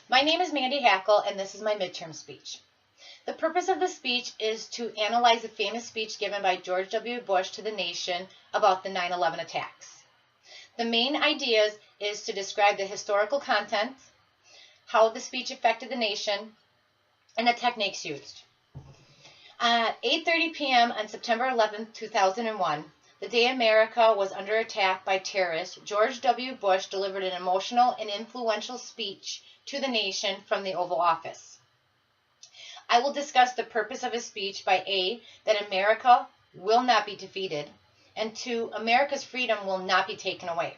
My name is Mandy Hackl, and this is my midterm speech. The purpose of the speech is to analyze the famous speech given by George W. Bush to the nation about the 9/11 attacks. The main ideas is to describe the historical content, how the speech affected the nation, and the techniques used. At 8:30 p.m. on September 11, 2001, the day America was under attack by terrorists, George W. Bush delivered an emotional and influential speech to the nation from the Oval Office. I will discuss the purpose of his speech by A, that America will not be defeated, and 2, America's freedom will not be taken away.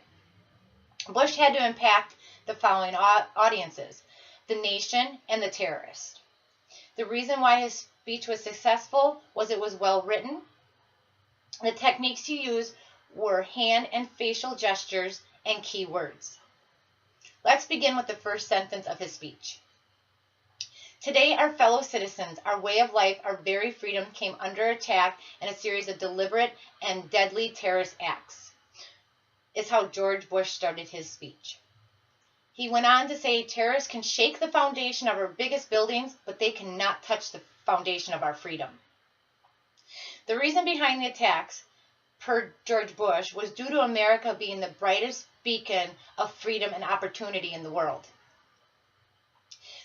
Bush had to impact the following audiences: the nation and the terrorists. The reason why his speech was successful was it was well written. The techniques he used were hand and facial gestures and key words. Let's begin with the first sentence of his speech. Today, our fellow citizens, our way of life, our very freedom came under attack in a series of deliberate and deadly terrorist acts, is how George Bush started his speech. He went on to say, terrorists can shake the foundation of our biggest buildings, but they cannot touch the foundation of our freedom. The reason behind the attacks, per George Bush, was due to America being the brightest beacon of freedom and opportunity in the world.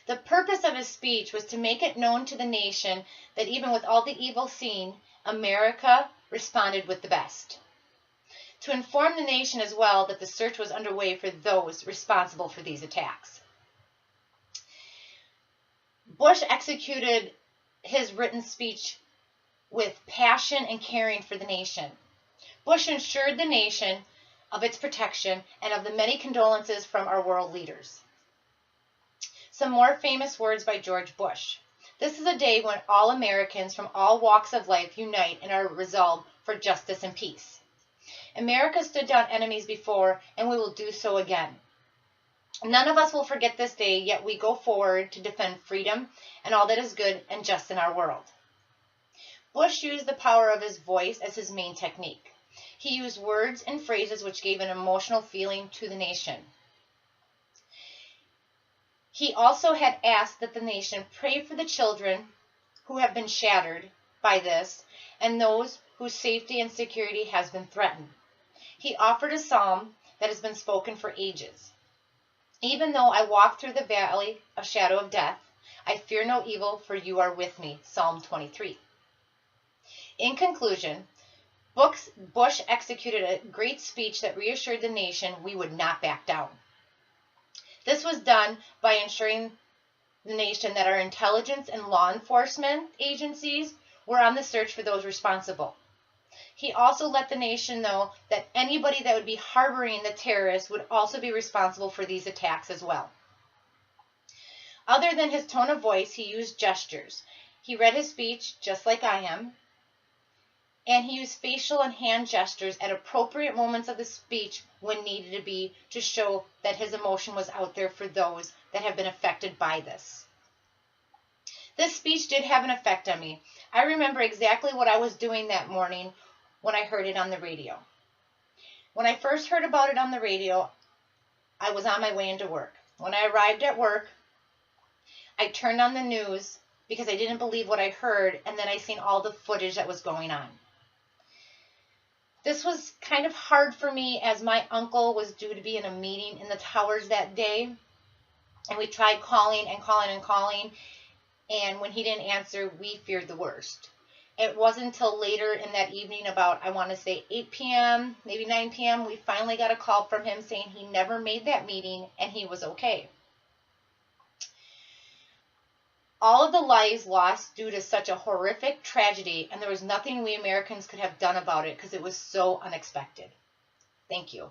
The purpose of his speech was to make it known to the nation that even with all the evil seen, America responded with the best. To inform the nation as well that the search was underway for those responsible for these attacks. Bush executed his written speech with passion and caring for the nation. Bush assured the nation of its protection and of the many condolences from our world leaders. Some more famous words by George Bush. This is a day when all Americans from all walks of life unite in our resolve for justice and peace. America stood down enemies before, and we will do so again. None of us will forget this day, yet we go forward to defend freedom and all that is good and just in our world. Bush used the power of his voice as his main technique. He used words and phrases which gave an emotional feeling to the nation. He also had asked that the nation pray for the children who have been shattered by this and those whose safety and security has been threatened. He offered a psalm that has been spoken for ages. Even though I walk through the valley of shadow of death, I fear no evil, for you are with me. Psalm 23. In conclusion, Bush executed a great speech that reassured the nation we would not back down. This was done by ensuring the nation that our intelligence and law enforcement agencies were on the search for those responsible. He also let the nation know that anybody that would be harboring the terrorists would also be responsible for these attacks as well. Other than his tone of voice, he used gestures. He read his speech just like I am, and he used facial and hand gestures at appropriate moments of the speech when needed to be, to show that his emotion was out there for those that have been affected by this. This speech did have an effect on me. I remember exactly what I was doing that morning when I heard it on the radio. When I first heard about it on the radio, I was on my way into work. When I arrived at work, I turned on the news because I didn't believe what I heard, and then I seen all the footage that was going on. This was kind of hard for me as my uncle was due to be in a meeting in the towers that day, and we tried calling and calling and calling, and when he didn't answer, we feared the worst. It wasn't until later in that evening, about, I want to say 8 p.m., maybe 9 p.m., we finally got a call from him saying he never made that meeting and he was okay. All of the lives lost due to such a horrific tragedy, and there was nothing we Americans could have done about it because it was so unexpected. Thank you.